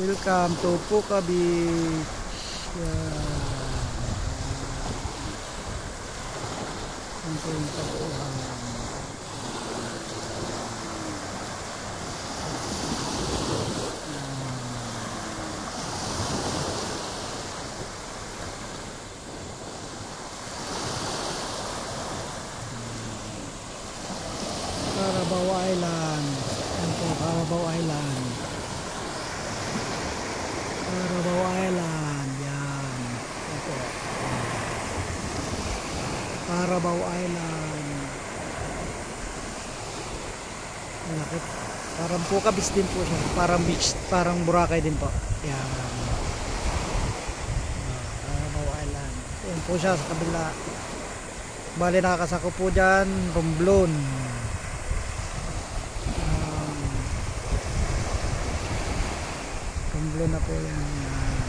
Welcome to Puka Beach. Yan. Yan po yung tapuhan. Carabao Island. Yan po, Carabao Island. Carabao Island. Yan. Ito. Carabao Island. Malaki. Parang Puka Beach din po siya. Parang beach, parang Boracay din po. Yan. Carabao Island. Yan po siya sa kabila. Bali nakakasako po dyan, Romblon. Romblon na po yan.